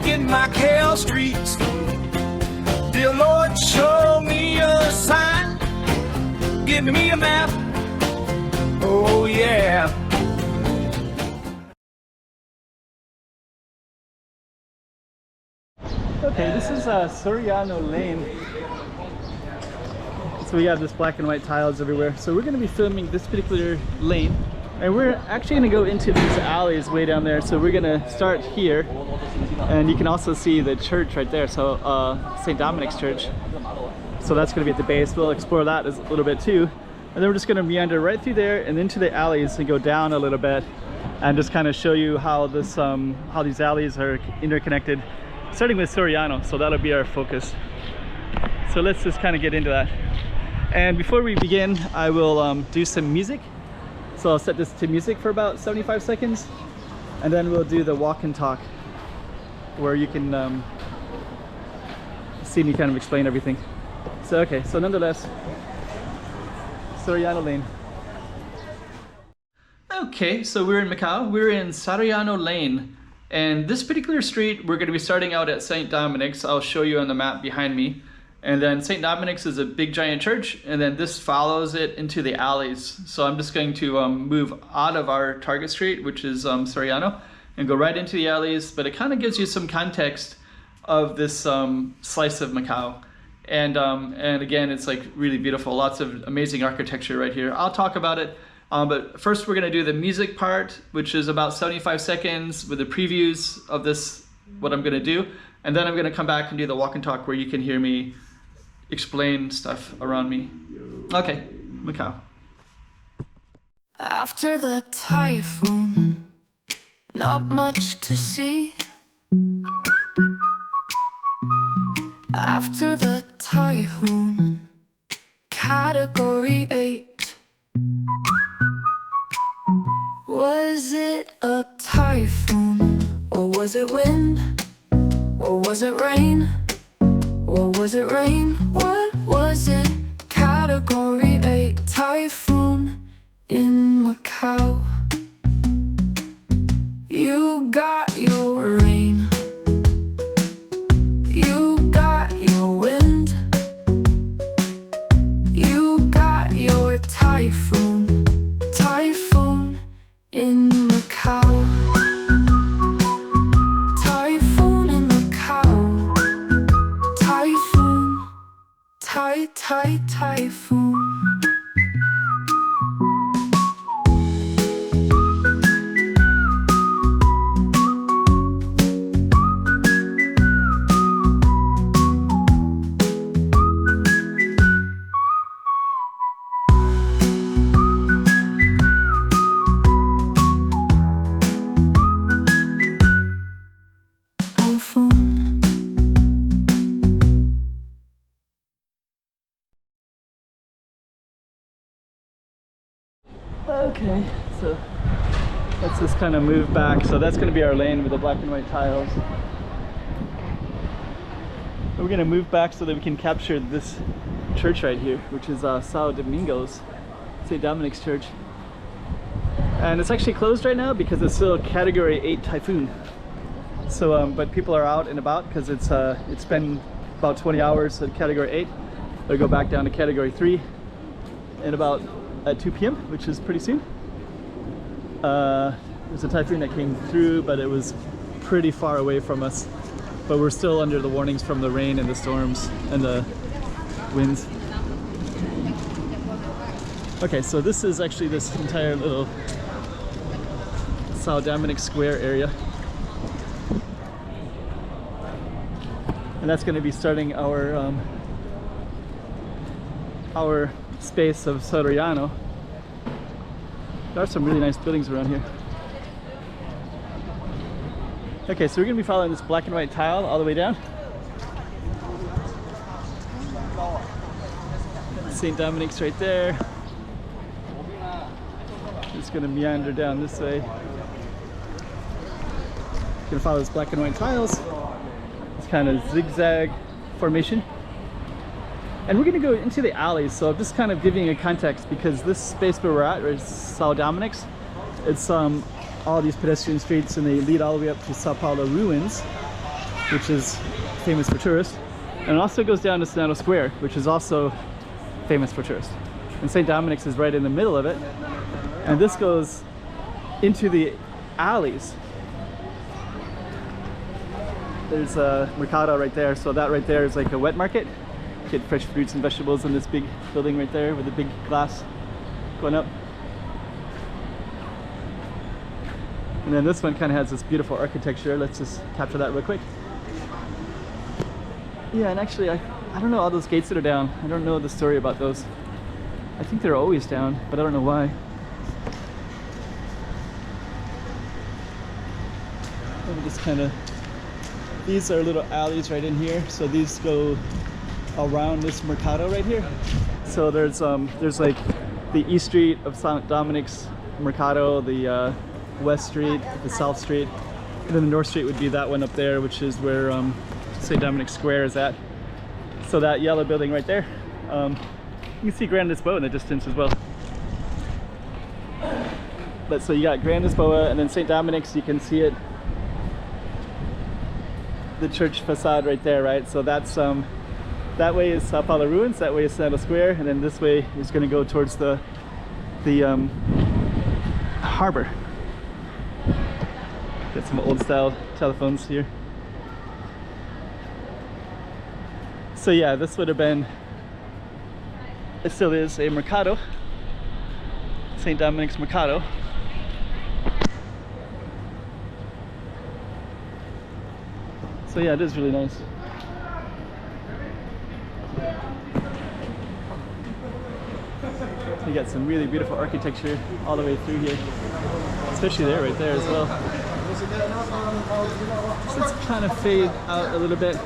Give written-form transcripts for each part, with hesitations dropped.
Walking Macau Streets. Dear Lord, show me a sign. Give me a map. Oh yeah. Okay, this is Soriano Lane. So we have this black and white tiles everywhere. So we're going to be filming this particular lane. And we're actually going to go into these alleys way down there. So we're going to start here. And you can also see the church right there. So St. Dominic's Church. So that's going to be at the base. We'll explore that a little bit too. And then we're just going to meander right through there and into the alleys and go down a little bit. And just kind of show you how this, how these alleys are interconnected. Starting with Soriano, so that'll be our focus. So let's just kind of get into that. And before we begin, I will do some music. So I'll set this to music for about 75 seconds. And then we'll do the walk and talk, where you can see me kind of explain everything. So okay, so nonetheless, Soriano Lane. Okay, so we're in Macau. We're in Soriano Lane. And this particular street, we're going to be starting out at St. Dominic's. I'll show you on the map behind me. And then St. Dominic's is a big giant church, and then this follows it into the alleys. So I'm just going to move out of our target street, which is Soriano, and go right into the alleys. But it kind of gives you some context of this slice of Macau. And again, it's like really beautiful. Lots of amazing architecture right here. I'll talk about it. But first we're going to do the music part, which is about 75 seconds with the previews of this, what I'm going to do. And then I'm going to come back and do the walk and talk where you can hear me explain stuff around me. Okay, Macau. After the typhoon, not much to see. After the typhoon, category 8. Was it a typhoon, or was it wind, or was it rain, or was it rain? What was it? Category 8 typhoon in Macau. You got your rain, you got your wind, you got your typhoon, typhoon in Macau. Typhoon in Macau. Typhoon. Typhoon. Okay, so let's just kind of move back. So that's going to be our lane with the black and white tiles. We're going to move back so that we can capture this church right here, which is Sao Domingo's, St. Dominic's Church. And it's actually closed right now because it's still category 8 typhoon. So, but people are out and about because it's been about 20 hours at category 8. They'll go back down to category 3 in about at 2 p.m, which is pretty soon. There's a typhoon that came through, but it was pretty far away from us. But we're still under the warnings from the rain and the storms and the winds. Okay, so this is actually this entire little Sao Dominic Square area. And that's going to be starting our space of Soriano. There are some really nice buildings around here. Okay, so we're going to be following this black and white tile all the way down. St. Dominic's right there. It's going to meander down this way. Going to follow this black and white tiles. It's kind of zigzag formation. And we're going to go into the alleys, so I'm just kind of giving a context because this space where we're at is Sao Dominic's. It's all these pedestrian streets and they lead all the way up to Sao Paulo ruins. which is famous for tourists. And it also goes down to Soriano Square, which is also famous for tourists. And St. Dominic's is right in the middle of it. And this goes into the alleys. There's a Mercado right there, so that right there is like a wet market. Get fresh fruits and vegetables in this big building right there with a big glass going up. And then this one kind of has this beautiful architecture. Let's just capture that real quick. Yeah, and actually I don't know all those gates that are down. I don't know the story about those. I think they're always down, but I don't know why. Let me just kind of, these are little alleys right in here. So these go around this Mercado right here. So there's like the East Street of St. Dominic's Mercado, the West Street, the South Street, and then the North Street would be that one up there, which is where St. Dominic's Square is at. So that yellow building right there, you can see Grand Lisboa in the distance as well. But so you got Grand Lisboa and then St. Dominic's, you can see it, the church facade right there, right? So that's that way is Sao Paulo Ruins, that way is Soriano Square, and then this way is going to go towards the harbor. Got some old style telephones here. So yeah, this would have been, it still is a Mercado, St. Dominic's Mercado. So yeah, it is really nice. You got some really beautiful architecture all the way through here, especially there, right there as well. So let's kind of fade out a little bit.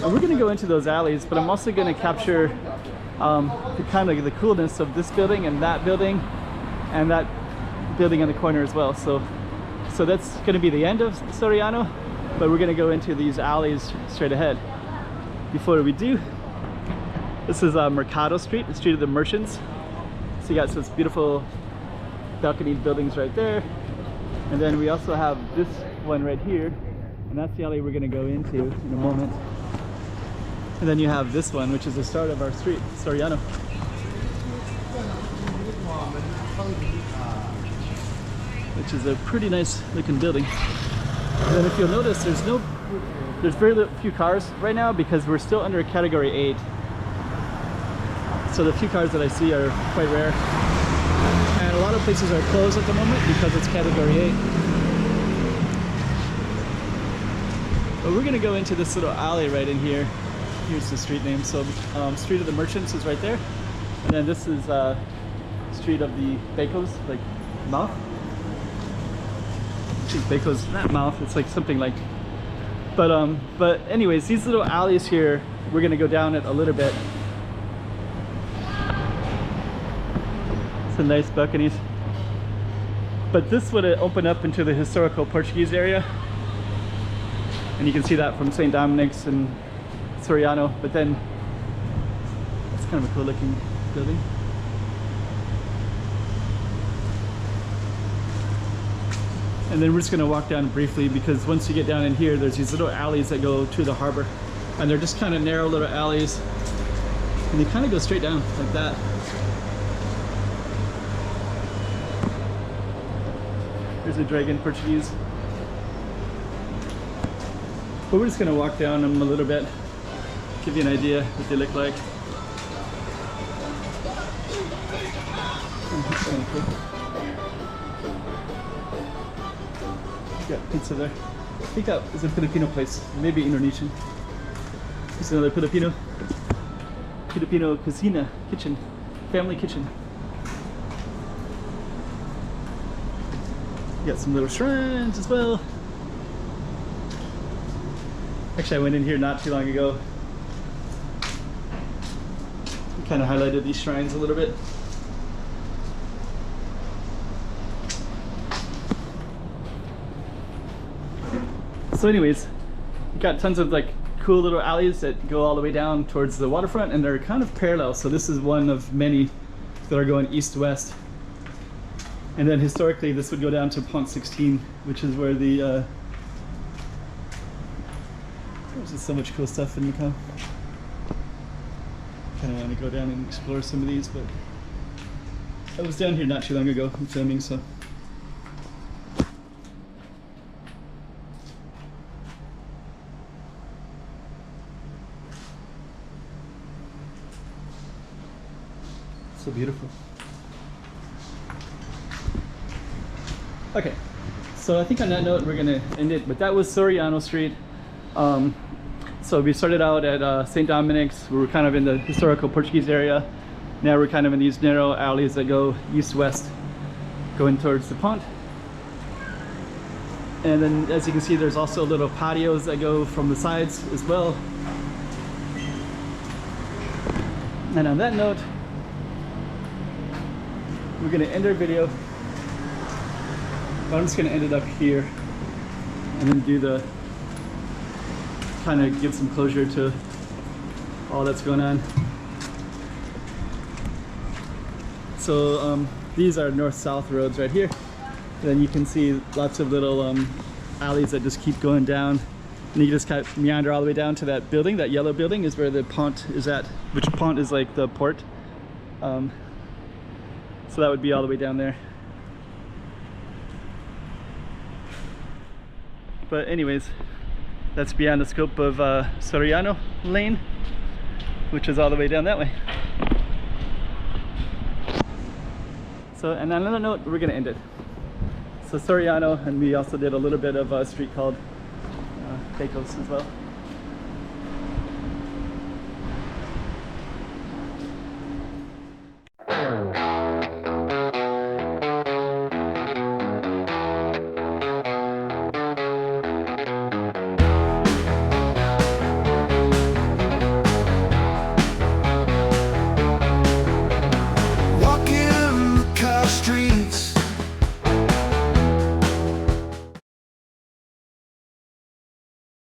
And we're going to go into those alleys, but I'm also going to capture the kind of the coolness of this building and that building on the corner as well. So that's going to be the end of Soriano, but we're going to go into these alleys straight ahead. Before we do, this is Mercado Street, the street of the merchants. So you got some beautiful balconied buildings right there. And then we also have this one right here, and that's the alley we're going to go into in a moment. And then you have this one, which is the start of our street, Soriano. Which is a pretty nice looking building. And then if you'll notice, there's very few cars right now because we're still under category 8. So the few cars that I see are quite rare. And a lot of places are closed at the moment because it's category 8. But we're gonna go into this little alley right in here. Here's the street name. So Street of the Merchants is right there. And then this is Street of the Becos, like mouth. I think Becos, not mouth, it's like something like. But anyways, these little alleys here, we're gonna go down it a little bit. Some nice balconies. But this would open up into the historical Portuguese area. And you can see that from St. Dominic's and Soriano, but then it's kind of a cool looking building. And then we're just going to walk down briefly because once you get down in here, there's these little alleys that go to the harbor. And they're just kind of narrow little alleys. And they kind of go straight down like that. There's a dragon Portuguese. But we're just going to walk down them a little bit, give you an idea what they look like. Got pizza there. I think that is a Filipino place, maybe Indonesian. There's another Filipino cocina, kitchen, family kitchen. Got some little shrines as well. Actually, I went in here not too long ago. Kind of highlighted these shrines a little bit. So anyways, you got tons of like cool little alleys that go all the way down towards the waterfront, and they're kind of parallel. So this is one of many that are going east-west. And then historically, this would go down to Pont 16, which is where the There's just so much cool stuff in Macau. Kind of want to go down and explore some of these, but I was down here not too long ago filming, so. So beautiful. Okay, so I think on that note we're gonna end it, but that was Soriano Street. So we started out at St. Dominic's. We were kind of in the historical Portuguese area. Now we're kind of in these narrow alleys that go east-west, going towards the pont. And then as you can see, there's also little patios that go from the sides as well. And on that note, we're gonna end our video. I'm just gonna end it up here and then do the kind of give some closure to all that's going on. So these are north-south roads right here. Then you can see lots of little alleys that just keep going down, and you just kind of meander all the way down to that building. That yellow building is where the pont is at, which pont is like the port. So that would be all the way down there. But anyways, that's beyond the scope of Soriano Lane, which is all the way down that way. So, and on another note, we're gonna end it. So Soriano, and we also did a little bit of a street called Pecos as well.